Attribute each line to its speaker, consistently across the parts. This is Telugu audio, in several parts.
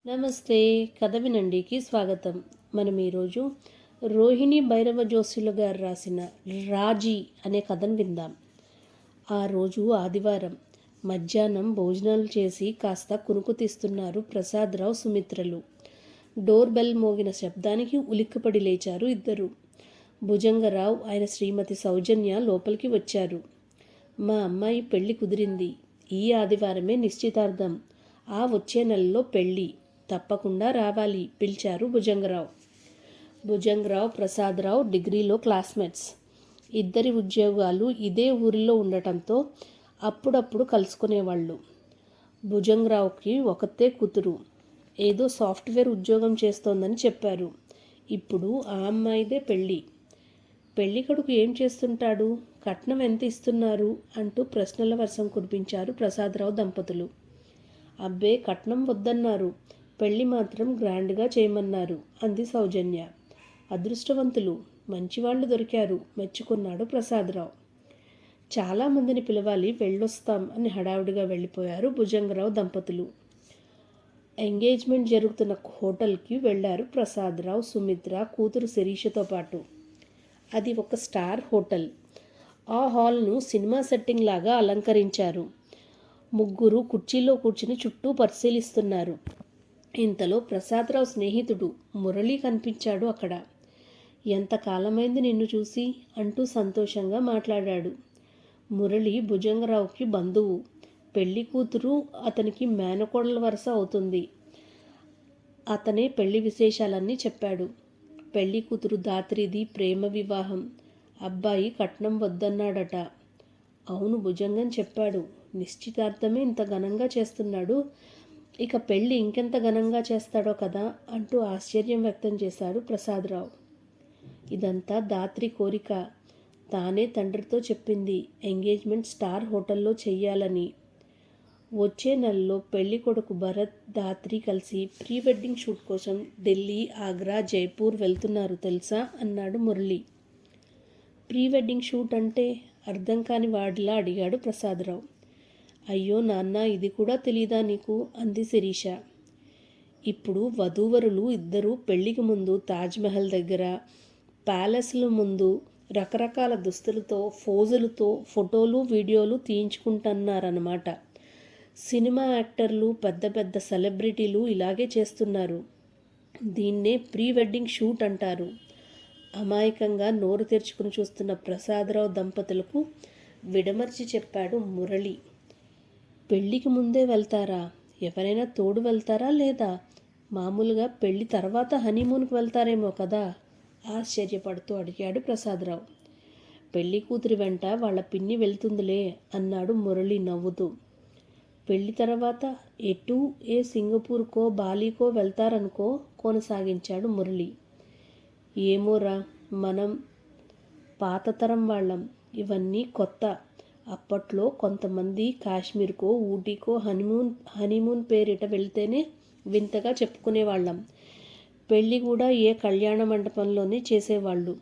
Speaker 1: నమస్తే. కథ వినండికి స్వాగతం. మనం ఈరోజు రోహిణి భైరవ జోస్యులు గారు రాసిన రాజీ అనే కథను విందాం. ఆ రోజు ఆదివారం మధ్యాహ్నం భోజనాలు చేసి కాస్త కునుకు తీస్తున్నారు ప్రసాదరావు, సుమిత్రలు. డోర్ బెల్ మోగిన శబ్దానికి ఉలిక్కిపడి లేచారు ఇద్దరు. భుజంగరావు, ఆయన శ్రీమతి సౌజన్య లోపలికి వచ్చారు. మా అమ్మాయి పెళ్లి కుదిరింది. ఈ ఆదివారమే నిశ్చితార్థం. ఆ వచ్చే నెలలో పెళ్ళి. తప్పకుండా రావాలి పిలిచారు భుజంగరావు. భుజంగరావు, ప్రసాదరావు డిగ్రీలో క్లాస్మేట్స్. ఇద్దరి ఉద్యోగాలు ఇదే ఊరిలో ఉండటంతో అప్పుడప్పుడు కలుసుకునేవాళ్ళు. భుజంగరావుకి ఒకతే కూతురు. ఏదో సాఫ్ట్వేర్ ఉద్యోగం చేస్తోందని చెప్పారు. ఇప్పుడు ఆ అమ్మాయిదే పెళ్ళి. పెళ్లి కొడుకు ఏం చేస్తుంటాడు, కట్నం ఎంత ఇస్తున్నారు అంటూ ప్రశ్నల వర్షం కురిపించారు ప్రసాదరావు దంపతులు. అబ్బే, కట్నం వద్దన్నారు, పెళ్ళి మాత్రం గ్రాండ్గా చేయమన్నారు అంది సౌజన్య. అదృష్టవంతులు, మంచివాళ్ళు దొరికారు మెచ్చుకున్నాడు ప్రసాదరావు. చాలామందిని పిలవాలి, వెళ్ళొస్తాం అని హడావుడిగా వెళ్ళిపోయారు భుజంగరావు దంపతులు. ఎంగేజ్మెంట్ జరుగుతున్న హోటల్కి వెళ్ళారు ప్రసాదరావు, సుమిత్ర, కూతురు శిరీషతో పాటు. అది ఒక స్టార్ హోటల్. ఆ హాల్ను సినిమా సెట్టింగ్ లాగా అలంకరించారు. ముగ్గురు కుర్చీలో కూర్చుని చుట్టూ పరిశీలిస్తున్నారు. ఇంతలో ప్రసాదరావు స్నేహితుడు మురళి కనిపించాడు అక్కడ. ఎంతకాలమైంది నిన్ను చూసి అంటూ సంతోషంగా మాట్లాడాడు. మురళి భుజంగరావుకి బంధువు. పెళ్లి కూతురు అతనికి మేనకోడల వరుస అవుతుంది. అతనే పెళ్లి విశేషాలన్నీ చెప్పాడు. పెళ్లి కూతురు దాత్రిది ప్రేమ వివాహం. అబ్బాయి కట్నం వద్దన్నాడట. అవును, భుజంగం చెప్పాడు. నిశ్చితార్థమే ఇంత ఘనంగా చేస్తున్నాడు, ఇక పెళ్ళి ఇంకెంత ఘనంగా చేస్తాడో కదా అంటూ ఆశ్చర్యం వ్యక్తం చేశాడు ప్రసాదరావు. ఇదంతా దాత్రి కోరిక. తానే తండ్రితో చెప్పింది ఎంగేజ్మెంట్ స్టార్ హోటల్లో చెయ్యాలని. వచ్చే నెలలో పెళ్లి కొడుకు భరత్, దాత్రి కలిసి ప్రీ వెడ్డింగ్ షూట్ కోసం ఢిల్లీ, ఆగ్రా, జైపూర్ వెళ్తున్నారు తెలుసా అన్నాడు మురళి. ప్రీ వెడ్డింగ్ షూట్ అంటే అర్థం కాని వాడిలా అడిగాడు ప్రసాదరావు. అయ్యో నాన్న, ఇది కూడా తెలీదా నీకు అంది శిరీష. ఇప్పుడు వధూవరులు ఇద్దరూ పెళ్లికి ముందు తాజ్మహల్ దగ్గర, ప్యాలెస్ల ముందు రకరకాల దుస్తులతో, ఫోజులతో ఫోటోలు, వీడియోలు తీయించుకుంటున్నారన్నమాట. సినిమా యాక్టర్లు, పెద్ద పెద్ద సెలబ్రిటీలు ఇలాగే చేస్తున్నారు. దీన్నే ప్రీ వెడ్డింగ్ షూట్ అంటారు. అమాయకంగా నోరు తెరుచుకుని చూస్తున్న ప్రసాదరావు దంపతులకు విడమర్చి చెప్పాడు మురళి. పెళ్ళికి ముందే వెళ్తారా? ఎవరైనా తోడు వెళ్తారా లేదా మామూలుగా పెళ్ళి తర్వాత హనీమూన్కి వెళ్తారేమో కదా ఆశ్చర్యపడుతూ అడిగాడు ప్రసాదరావు. పెళ్లి కూతురి వెంట వాళ్ళ పిన్ని వెళ్తుందిలే అన్నాడు మురళి నవ్వుతూ. పెళ్లి తర్వాత ఎటు, ఏ సింగపూర్కో బాలీకో వెళ్తారనుకో కొనసాగించాడు మురళి. ఏమోరా, మనం పాతతరం వాళ్ళం, ఇవన్నీ కొత్త. అప్పట్లో కొంతమంది కాశ్మీర్కో, ఊటీకో హనీమూన్ పేరిట వెళ్తేనే వింతగా చెప్పుకునేవాళ్ళం. పెళ్ళి కూడా ఏ కళ్యాణ మండపంలోనే చేసేవాళ్ళు.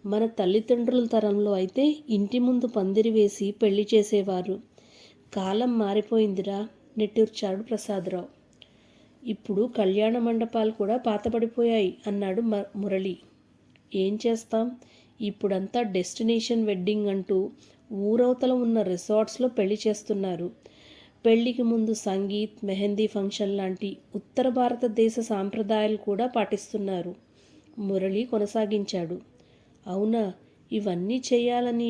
Speaker 1: మన తల్లిదండ్రుల తరంలో అయితే ఇంటి ముందు పందిరి వేసి పెళ్లి చేసేవారు. కాలం మారిపోయిందిరా నిట్టూర్చాడు ప్రసాదరావు. ఇప్పుడు కళ్యాణ మండపాలు కూడా పాతబడిపోయాయి అన్నాడు మురళి. ఏం చేస్తాం, ఇప్పుడంతా డెస్టినేషన్ వెడ్డింగ్ అంటూ ఊరవతల ఉన్న రిసార్ట్స్లో పెళ్లి చేస్తున్నారు. పెళ్లికి ముందు సంగీత్, మెహందీ ఫంక్షన్ లాంటి ఉత్తర భారతదేశ సాంప్రదాయాలు కూడా పాటిస్తున్నారు మురళి కొనసాగించాడు. అవునా, ఇవన్నీ చేయాలని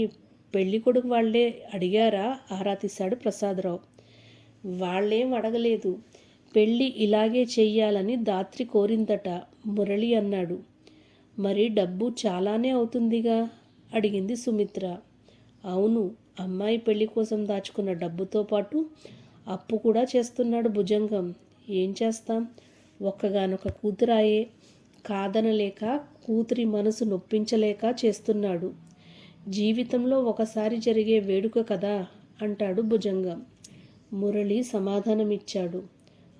Speaker 1: పెళ్లి కొడుకు వాళ్లే అడిగారా ఆరా తీశాడు ప్రసాదరావు. వాళ్ళేం అడగలేదు, పెళ్ళి ఇలాగే చెయ్యాలని దాత్రి కోరిందట మురళి అన్నాడు. మరి డబ్బు చాలానే అవుతుందిగా అడిగింది సుమిత్ర. అవును, అమ్మాయి పెళ్లి కోసం దాచుకున్న డబ్బుతో పాటు అప్పు కూడా చేస్తున్నాడు భుజంగం. ఏం చేస్తాం, ఒక్కగానొక కూతురాయే, కాదనలేక, కూతురి మనసు నొప్పించలేక చేస్తున్నాడు. జీవితంలో ఒకసారి జరిగే వేడుక కదా అంటాడు భుజంగం. మురళి సమాధానమిచ్చాడు.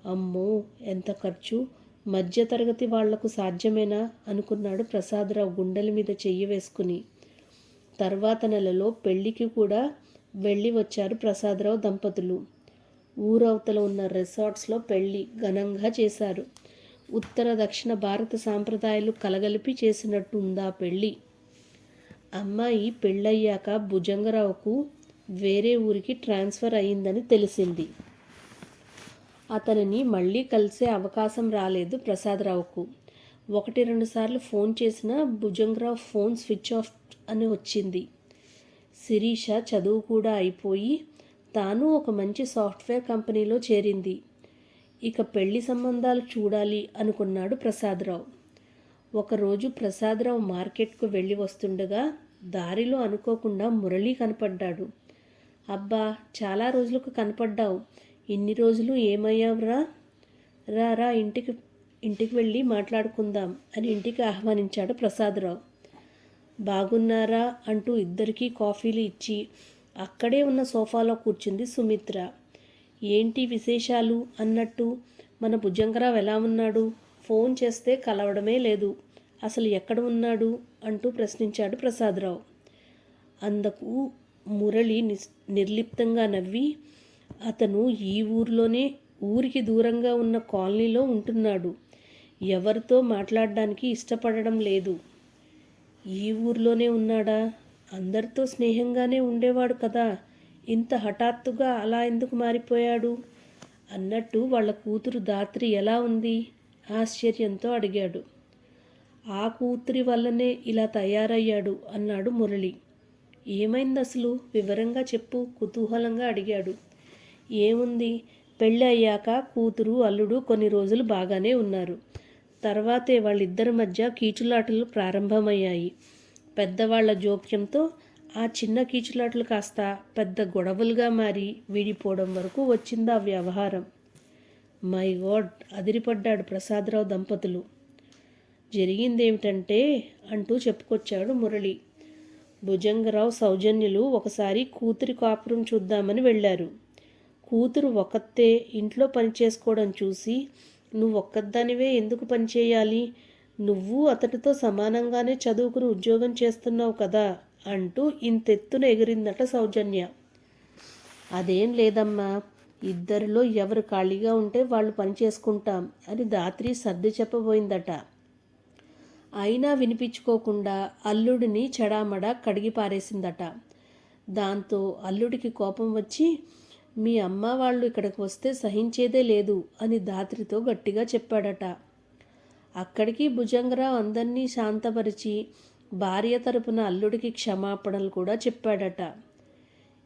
Speaker 1: అమ్మో, ఎంత ఖర్చు, మధ్యతరగతి వాళ్లకు సాధ్యమేనా అనుకున్నాడు ప్రసాదరావు గుండెల మీద చెయ్యి వేసుకుని. తర్వాత నెలలో పెళ్లికి కూడా వెళ్ళి వచ్చారు ప్రసాదరావు దంపతులు. ఊరవతల ఉన్న రిసార్ట్స్లో పెళ్లి ఘనంగా చేశారు. ఉత్తర దక్షిణ భారత సాంప్రదాయాలు కలగలిపి చేసినట్టు ఉందా పెళ్ళి. అమ్మాయి పెళ్ళయ్యాక భుజంగరావుకు వేరే ఊరికి ట్రాన్స్ఫర్ అయ్యిందని తెలిసింది. అతనిని మళ్ళీ కలిసే అవకాశం రాలేదు ప్రసాదరావుకు. 1-2 సార్లు ఫోన్ చేసినా భుజంగరావు ఫోన్ స్విచ్ ఆఫ్ అని వచ్చింది. శిరీష చదువు కూడా అయిపోయి తాను ఒక మంచి సాఫ్ట్వేర్ కంపెనీలో చేరింది. ఇక పెళ్లి సంబంధాలు చూడాలి అనుకున్నాడు ప్రసాదరావు. ఒకరోజు ప్రసాదరావు మార్కెట్కు వెళ్ళి వస్తుండగా దారిలో అనుకోకుండా మురళి కనపడ్డాడు. అబ్బా, చాలా రోజులకు కనపడ్డావు, ఇన్ని రోజులు ఏమయ్యావురా? రా రా, ఇంటికి వెళ్ళి మాట్లాడుకుందాం అని ఇంటికి ఆహ్వానించాడు ప్రసాదరావు. బాగున్నారా అంటూ ఇద్దరికీ కాఫీలు ఇచ్చి అక్కడే ఉన్న సోఫాలో కూర్చుంది సుమిత్ర. ఏంటి విశేషాలు అన్నట్టు మన భుజంగరావు ఎలా ఉన్నాడు? ఫోన్ చేస్తే కలవడమే లేదు, అసలు ఎక్కడ ఉన్నాడు అంటూ ప్రశ్నించాడు ప్రసాదరావు. అందుకు మురళి నిర్లిప్తంగా నవ్వి, అతను ఈ ఊరిలోనే ఊరికి దూరంగా ఉన్న కాలనీలో ఉంటున్నాడు, ఎవరితో మాట్లాడడానికి ఇష్టపడడం లేదు. ఈ ఊర్లోనే ఉన్నాడా? అందరితో స్నేహంగానే ఉండేవాడు కదా, ఇంత హఠాత్తుగా అలా ఎందుకు మారిపోయాడు అన్నట్టు వాళ్ళ కూతురు ధాత్రి ఎలా ఉంది ఆశ్చర్యంతో అడిగాడు. ఆ కూతురి వల్లనే ఇలా తయారయ్యాడు అన్నాడు మురళి. ఏమైంది అసలు, వివరంగా చెప్పు కుతూహలంగా అడిగాడు. ఏముంది, పెళ్ళి అయ్యాక కూతురు అల్లుడు కొన్ని రోజులు బాగానే ఉన్నారు. తర్వాతే వాళ్ళిద్దరి మధ్య కీచులాటలు ప్రారంభమయ్యాయి. పెద్దవాళ్ల జోక్యంతో ఆ చిన్న కీచులాటలు కాస్త పెద్ద గొడవలుగా మారి విడిపోవడం వరకు వచ్చింది ఆ వ్యవహారం. మై గాడ్, అదిరిపడ్డాడు ప్రసాదరావు దంపతులు. జరిగిందేమిటంటే అంటూ చెప్పుకొచ్చాడు మురళి. భుజంగరావు సౌజన్యులు ఒకసారి కూతురి కాపురం చూద్దామని వెళ్ళారు. కూతురు ఒక్కతే ఇంట్లో పనిచేసుకోవడం చూసి, నువ్వు ఒక్కదానివే ఎందుకు పనిచేయాలి, నువ్వు అతనితో సమానంగానే చదువుకుని ఉద్యోగం చేస్తున్నావు కదా అంటూ ఇంతెత్తున ఎగిరిందట సౌజన్య. అదేం లేదమ్మా, ఇద్దరిలో ఎవరు ఖాళీగా ఉంటే వాళ్ళు పని చేసుకుంటాం అని ధాత్రి సర్ది చెప్పబోయిందట. అయినా వినిపించుకోకుండా అల్లుడిని చెడామడా కడిగి పారేసిందట. దాంతో అల్లుడికి కోపం వచ్చి, మీ అమ్మ వాళ్ళు ఇక్కడికి వస్తే సహించేదే లేదు అని ధాత్రితో గట్టిగా చెప్పాడట. అక్కడికి భుజంగరావు అందరినీ శాంతపరిచి భార్య తరపున అల్లుడికి క్షమాపణలు కూడా చెప్పాడట.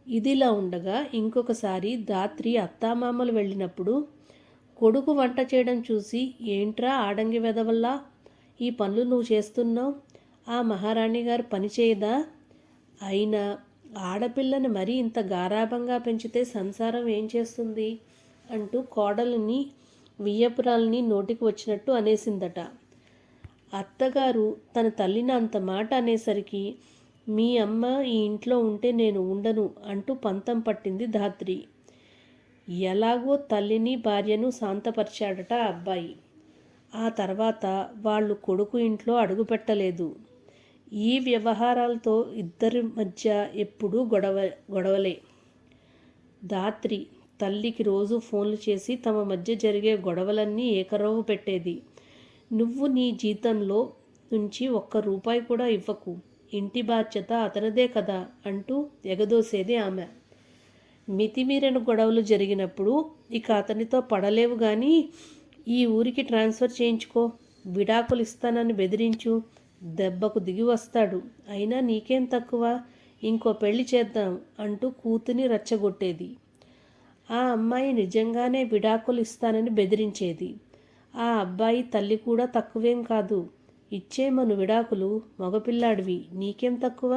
Speaker 1: ఇదిలా ఉండగా ఇంకొకసారి ధాత్రి అత్తామామలు వెళ్ళినప్పుడు కొడుకు వంట చేయడం చూసి, ఏంట్రా ఆడంగి వెదవల్లా ఈ పనులు నువ్వు చేస్తున్నావు, ఆ మహారాణి గారు పని చేయదా, అయినా ఆడపిల్లని మరీ ఇంత గారాభంగా పెంచితే సంసారం ఏం చేస్తుంది అంటూ కోడలిని వియ్యపురాల్ని నోటికి వచ్చినట్టు అనేసిందట. అత్తగారు తన తల్లిని అంత మాట అనేసరికి, మీ అమ్మ ఈ ఇంట్లో ఉంటే నేను ఉండను అంటూ పంతం పట్టింది ధాత్రి. ఎలాగో తల్లిని భార్యను శాంతపరిచాడట ఆ అబ్బాయి. ఆ తర్వాత వాళ్ళు కొడుకు ఇంట్లో అడుగుపెట్టలేదు. ఈ వ్యవహారాలతో ఇద్దరి మధ్య ఎప్పుడూ గొడవలే. ధాత్రి తల్లికి రోజు ఫోన్లు చేసి తమ మధ్య జరిగే గొడవలన్నీ ఏకరవు పెట్టేది. నువ్వు నీ జీతంలో నుంచి ₹1 కూడా ఇవ్వకు, ఇంటి బాధ్యత అతనిదే కదా అంటూ ఎగదోసేది ఆమె. మితిమీరిన గొడవలు జరిగినప్పుడు ఇక అతనితో పడలేవు కానీ ఈ ఊరికి ట్రాన్స్ఫర్ చేయించుకో, విడాకులు ఇస్తానని బెదిరించు, దెబ్బకు దిగి వస్తాడు, అయినా నీకేం తక్కువ, ఇంకో పెళ్లి చేద్దాం అంటూ కూతుని రెచ్చగొట్టేది. ఆ అమ్మాయి నిజంగానే విడాకులు ఇస్తానని బెదిరించేది. ఆ అబ్బాయి తల్లి కూడా తక్కువేం కాదు, ఇచ్చేమను విడాకులు, మగపిల్లాడివి, నీకేం తక్కువ,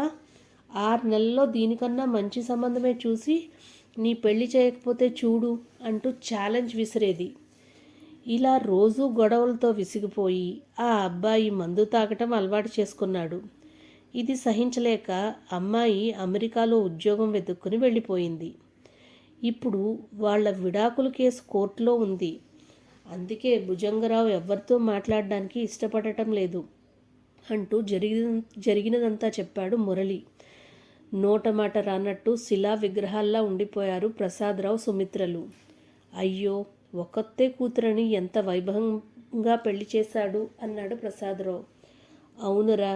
Speaker 1: 6 నెలల్లో దీనికన్నా మంచి సంబంధమే చూసి నీ పెళ్లి చేయకపోతే చూడు అంటూ ఛాలెంజ్ విసిరేది. ఇలా రోజూ గొడవలతో విసిగిపోయి ఆ అబ్బాయి మందు తాగటం అలవాటు చేసుకున్నాడు. ఇది సహించలేక అమ్మాయి అమెరికాలో ఉద్యోగం వెతుక్కుని వెళ్ళిపోయింది. ఇప్పుడు వాళ్ళ విడాకుల కేసు కోర్టులో ఉంది. అందుకే భుజంగరావు ఎవరితో మాట్లాడడానికి ఇష్టపడటం లేదు అంటూ జరిగినదంతా చెప్పాడు మురళి. నోటమాట రానట్టు శిలా విగ్రహాల్లా ఉండిపోయారు ప్రసాదరావు సుమిత్రలు. అయ్యో, ఒక్కతే కూతురని ఎంత గా పెళ్లి చేశాడు అన్నాడు ప్రసాదరావు. అవునురా,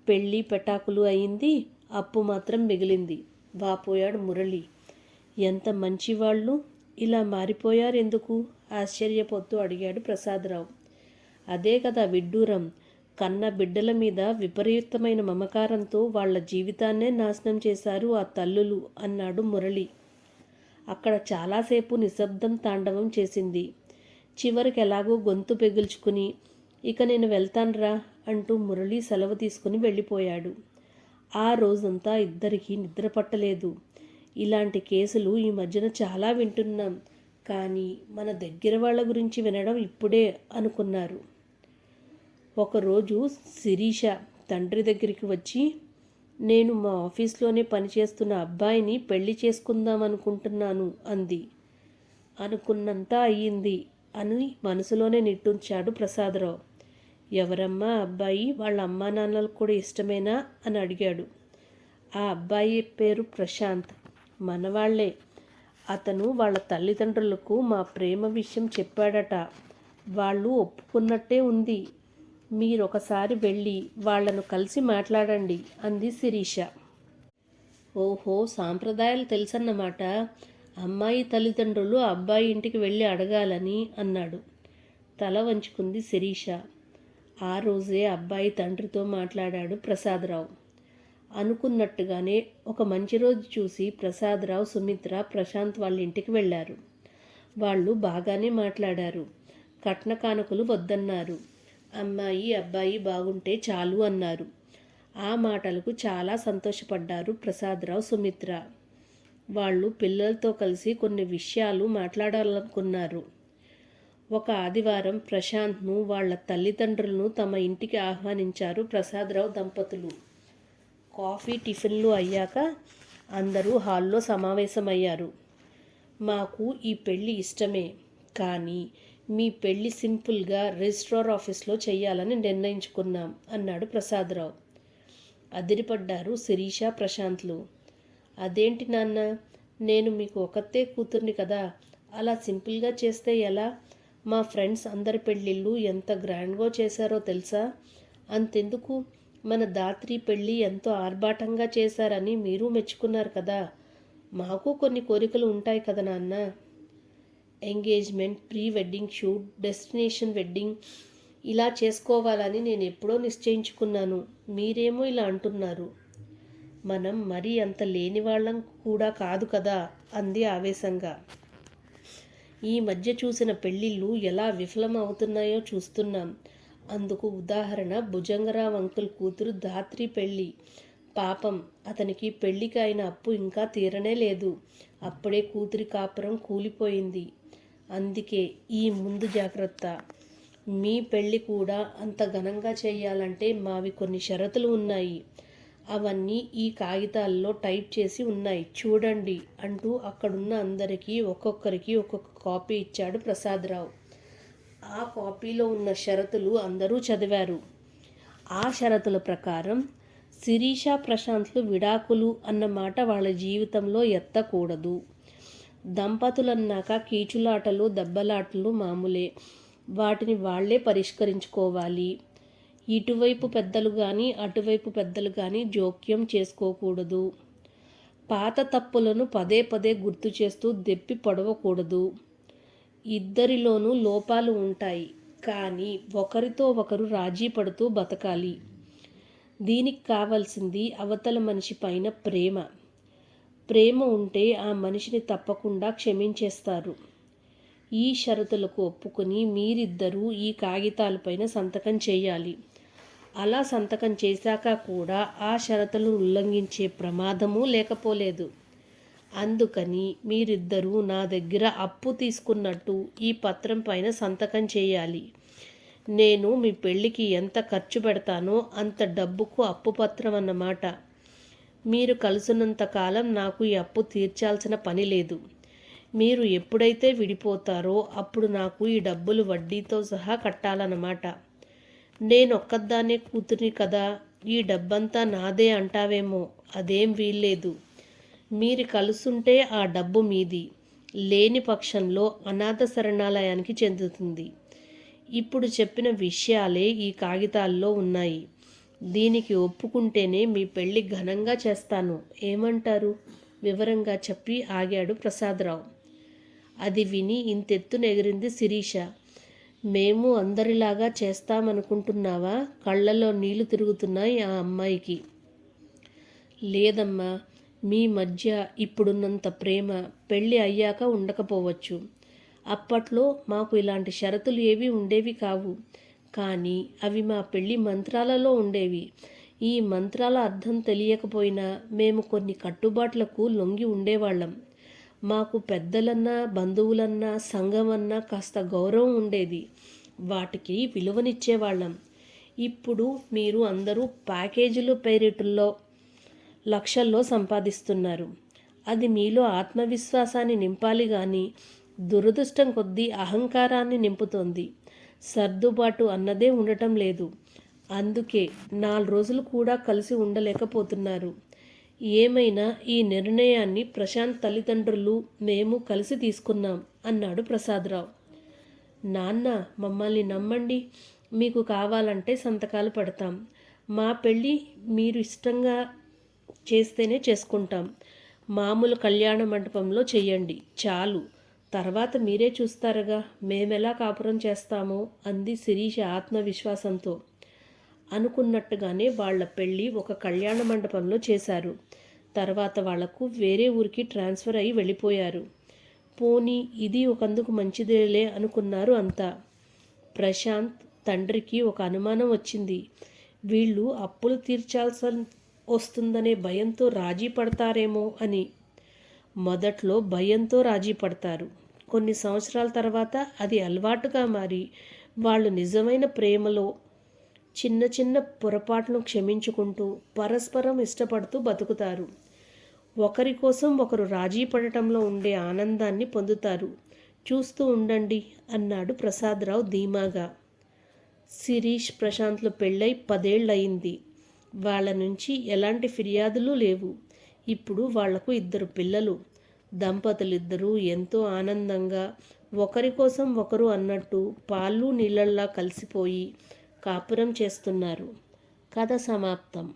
Speaker 1: పెళ్ళి పెటాకులు అయింది, అప్పు మాత్రం మిగిలింది వాపోయాడు మురళి. ఎంత మంచివాళ్ళు, ఇలా మారిపోయారెందుకు ఆశ్చర్యపోతూ అడిగాడు ప్రసాదరావు. అదే కదా విడ్డూరం, కన్న బిడ్డల మీద విపరీతమైన మమకారంతో వాళ్ల జీవితాన్నే నాశనం చేశారు ఆ తల్లులు అన్నాడు మురళి. అక్కడ చాలాసేపు నిశ్శబ్దం తాండవం చేసింది. చివరికి ఎలాగో గొంతు పెగుల్చుకుని ఇక నేను వెళ్తాన్రా అంటూ మురళి సెలవు తీసుకుని వెళ్ళిపోయాడు. ఆ రోజంతా ఇద్దరికీ నిద్ర పట్టలేదు. ఇలాంటి కేసులు ఈ మధ్యన చాలా వింటున్నాం, కానీ మన దగ్గర వాళ్ళ గురించి వినడం ఇప్పుడే అనుకున్నారు. ఒకరోజు శిరీష తండ్రి దగ్గరికి వచ్చి, నేను మా ఆఫీస్లోనే పనిచేస్తున్న అబ్బాయిని పెళ్లి చేసుకుందామనుకుంటున్నాను అంది. అనుకున్నంత అయ్యింది అని మనసులోనే నిట్టూర్చాడు ప్రసాదరావు. ఎవరమ్మా అబ్బాయి, వాళ్ళ అమ్మా నాన్నలకు కూడా ఇష్టమేనా అని అడిగాడు. ఆ అబ్బాయి పేరు ప్రశాంత్, మనవాళ్లే. అతను వాళ్ళ తల్లిదండ్రులకు మా ప్రేమ విషయం చెప్పాడట. వాళ్ళు ఒప్పుకున్నట్టే ఉంది. మీరొకసారి వెళ్ళి వాళ్లను కలిసి మాట్లాడండి అంది శిరీష. ఓహో, సాంప్రదాయాలు తెలుసన్నమాట. అమ్మాయి తల్లిదండ్రులు అబ్బాయి ఇంటికి వెళ్ళి అడగాలని అన్నాడు. తల వంచుకుంది శిరీష. ఆ రోజే అబ్బాయి తండ్రితో మాట్లాడాడు ప్రసాదరావు. అనుకున్నట్టుగానే ఒక మంచి రోజు చూసి ప్రసాదరావు, సుమిత్ర ప్రశాంత్ వాళ్ళ ఇంటికి వెళ్ళారు. వాళ్ళు బాగానే మాట్లాడారు. కట్న కానుకలు వద్దన్నారు. అమ్మాయి అబ్బాయి బాగుంటే చాలు అన్నారు. ఆ మాటలకు చాలా సంతోషపడ్డారు ప్రసాదరావు, సుమిత్ర. వాళ్ళు పిల్లలతో కలిసి కొన్ని విషయాలు మాట్లాడాలనుకున్నారు. ఒక ఆదివారం ప్రశాంత్ను వాళ్ళ తల్లిదండ్రులను తమ ఇంటికి ఆహ్వానించారు ప్రసాదరావు దంపతులు. కాఫీ టిఫిన్లు అయ్యాక అందరూ హాల్లో సమావేశమయ్యారు. మాకు ఈ పెళ్ళి ఇష్టమే, కానీ మీ పెళ్ళి సింపుల్గా రిజిస్ట్రార్ ఆఫీస్లో చెయ్యాలని నిర్ణయించుకున్నాం అన్నాడు ప్రసాదరావు. అదిరిపడ్డారు శిరీష, ప్రశాంత్లు. అదేంటి నాన్న, నేను మీకు ఒకతే కూతుర్ని కదా, అలా సింపుల్గా చేస్తే ఎలా? మా ఫ్రెండ్స్ అందరి పెళ్ళిళ్ళు ఎంత గ్రాండ్గా చేశారో తెలుసా? అంతెందుకు, మన దాత్రి పెళ్ళి ఎంతో ఆర్భాటంగా చేశారని మీరు మెచ్చుకున్నారు కదా. మాకు కొన్ని కోరికలు ఉంటాయి కదా నాన్న. Engagement, pre wedding shoot, destination wedding ఇలా చేసుకోవాలని నేను ఎప్పుడో నిశ్చయించుకున్నాను. మీరేమో ఇలా అంటున్నారు. మనం మరీ అంత లేని వాళ్ళం కూడా కాదు కదా అంది ఆవేశంగా. ఈ మధ్య చూసిన పెళ్ళిళ్ళు ఎలా విఫలం అవుతున్నాయో చూస్తున్నాం. అందుకు ఉదాహరణ భుజంగరావు అంకుల్ కూతురు ధాత్రి పెళ్ళి. పాపం, అతనికి పెళ్ళికి అయిన అప్పు ఇంకా తీరనే లేదు. అప్పుడే కూతురి కాపురం కూలిపోయింది. అందుకే ఈ ముందు జాగ్రత్త. మీ పెళ్ళి కూడా అంత ఘనంగా చేయాలంటే మావి కొన్ని షరతులు ఉన్నాయి. అవన్నీ ఈ కాగితాల్లో టైప్ చేసి ఉన్నాయి, చూడండి అంటూ అక్కడున్న అందరికీ ఒక్కొక్కరికి ఒక్కొక్క కాపీ ఇచ్చాడు ప్రసాదరావు. ఆ కాపీలో ఉన్న షరతులు అందరూ చదివారు. ఆ షరతుల ప్రకారం శిరీష, ప్రశాంత్లు విడాకులు అన్నమాట వాళ్ళ జీవితంలో ఎత్తకూడదు. దంపతులన్నాక కీచులాటలు, దెబ్బలాటలు మామూలే. వాటిని వాళ్లే పరిష్కరించుకోవాలి. ఇటువైపు పెద్దలు కానీ అటువైపు పెద్దలు కానీ జోక్యం చేసుకోకూడదు. పాత తప్పులను పదే పదే గుర్తు చేస్తూ దెప్పి పొడవకూడదు. ఇద్దరిలోనూ లోపాలు ఉంటాయి, కానీ ఒకరితో ఒకరు రాజీ పడుతూ బతకాలి. దీనికి కావాల్సింది అవతల మనిషి పైన ప్రేమ. ప్రేమ ఉంటే ఆ మనిషిని తప్పకుండా క్షమించేస్తారు. ఈ షరతులకు ఒప్పుకొని మీరిద్దరూ ఈ కాగితాలపైన సంతకం చేయాలి. అలా సంతకం చేశాక కూడా ఆ షరతులను ఉల్లంఘించే ప్రమాదమూ లేకపోలేదు. అందుకని మీరిద్దరూ నా దగ్గర అప్పు తీసుకున్నట్టు ఈ పత్రం పైన సంతకం చేయాలి. నేను మీ పెళ్ళికి ఎంత ఖర్చు పెడతానో అంత డబ్బుకు అప్పు పత్రం అన్నమాట. మీరు కలుసున్నంత కాలం నాకు ఈ అప్పు తీర్చాల్సిన పని లేదు. మీరు ఎప్పుడైతే విడిపోతారో అప్పుడు నాకు ఈ డబ్బులు వడ్డీతో సహా కట్టాలన్నమాట. నేనొక్కదాన్నే కూతుర్ని కదా, ఈ డబ్బంతా నాదే అంటావేమో. అదేం వీల్లేదు. మీరు కలుసుంటే ఆ డబ్బు మీది, లేని పక్షంలో అనాథ శరణాలయానికి చెందుతుంది. ఇప్పుడు చెప్పిన విషయాలే ఈ కాగితాల్లో ఉన్నాయి. దీనికి ఒప్పుకుంటేనే మీ పెళ్ళి ఘనంగా చేస్తాను. ఏమంటారు? వివరంగా చెప్పి ఆగాడు ప్రసాదరావు. అది విని ఇంతెత్తున ఎగిరింది శిరీష. మేము అందరిలాగా చేస్తామనుకుంటున్నావా? కళ్ళలో నీళ్లు తిరుగుతున్నాయి ఆ అమ్మాయికి. లేదమ్మా, మీ మధ్య ఇప్పుడున్నంత ప్రేమ పెళ్ళి అయ్యాక ఉండకపోవచ్చు. అప్పట్లో మాకు ఇలాంటి షరతులు ఏవీ ఉండేవి కావు. కానీ అవి మా పెళ్ళి మంత్రాలలో ఉండేవి. ఈ మంత్రాల అర్థం తెలియకపోయినా మేము కొన్ని కట్టుబాట్లకు లొంగి ఉండేవాళ్ళం. మాకు పెద్దలన్నా బంధువులన్నా సంఘమన్నా కాస్త గౌరవం ఉండేది. వాటికి విలువనిచ్చేవాళ్ళం. ఇప్పుడు మీరు అందరూ ప్యాకేజీలు పేరిటుల్లో లక్షల్లో సంపాదిస్తున్నారు. అది మీలో ఆత్మవిశ్వాసాన్ని నింపాలి కానీ దురదృష్టం కొద్దీ అహంకారాన్ని నింపుతోంది. సర్దుబాటు అన్నదే ఉండటం లేదు. అందుకే 4 రోజులు కూడా కలిసి ఉండలేకపోతున్నారు. ఏమైనా ఈ నిర్ణయాన్ని ప్రశాంత్ తల్లిదండ్రులు మేము కలిసి తీసుకున్నాం అన్నాడు ప్రసాదరావు. నాన్న, మమ్మల్ని నమ్మండి. మీకు కావాలంటే సంతకాలు పెడతాం. మా పెళ్ళి మీరు ఇష్టంగా చేస్తేనే చేసుకుంటాం. మామూలు కళ్యాణ మండపంలో చెయ్యండి చాలు. తర్వాత మీరే చూస్తారుగా మేమెలా కాపురం చేస్తామో అంది శిరీష ఆత్మవిశ్వాసంతో. అనుకున్నట్టుగానే వాళ్ల పెళ్ళి ఒక కళ్యాణ మండపంలో చేశారు. తర్వాత వాళ్లకు వేరే ఊరికి ట్రాన్స్ఫర్ అయి వెళ్ళిపోయారు. పోనీ ఇది ఒకందుకు మంచిదేలే అనుకున్నారు అంతా. ప్రశాంత్ తండ్రికి ఒక అనుమానం వచ్చింది. వీళ్ళు అప్పులు తీర్చాల్సి వస్తుందనే భయంతో రాజీ పడతారేమో అని. మొదట్లో భయంతో రాజీ పడతారు. కొన్ని సంవత్సరాల తర్వాత అది అలవాటుగా మారి వాళ్ళు నిజమైన ప్రేమలో చిన్న చిన్న పొరపాట్లను క్షమించుకుంటూ పరస్పరం ఇష్టపడుతూ బతుకుతారు. ఒకరి కోసం ఒకరు రాజీ పడటంలో ఉండే ఆనందాన్ని పొందుతారు. చూస్తూ ఉండండి అన్నాడు ప్రసాదరావు ధీమాగా. శిరీష్ ప్రశాంత్లు పెళ్ళై 10 ఏళ్ళయింది. వాళ్ళ నుంచి ఎలాంటి ఫిర్యాదులు లేవు. ఇప్పుడు వాళ్లకు 2 పిల్లలు. దంపతులిద్దరూ ఎంతో ఆనందంగా ఒకరి కోసం ఒకరు అన్నట్టు పాలు నీళ్ళల్లా కలిసిపోయి కాపురం చేస్తున్నారు. కథ సమాప్తం.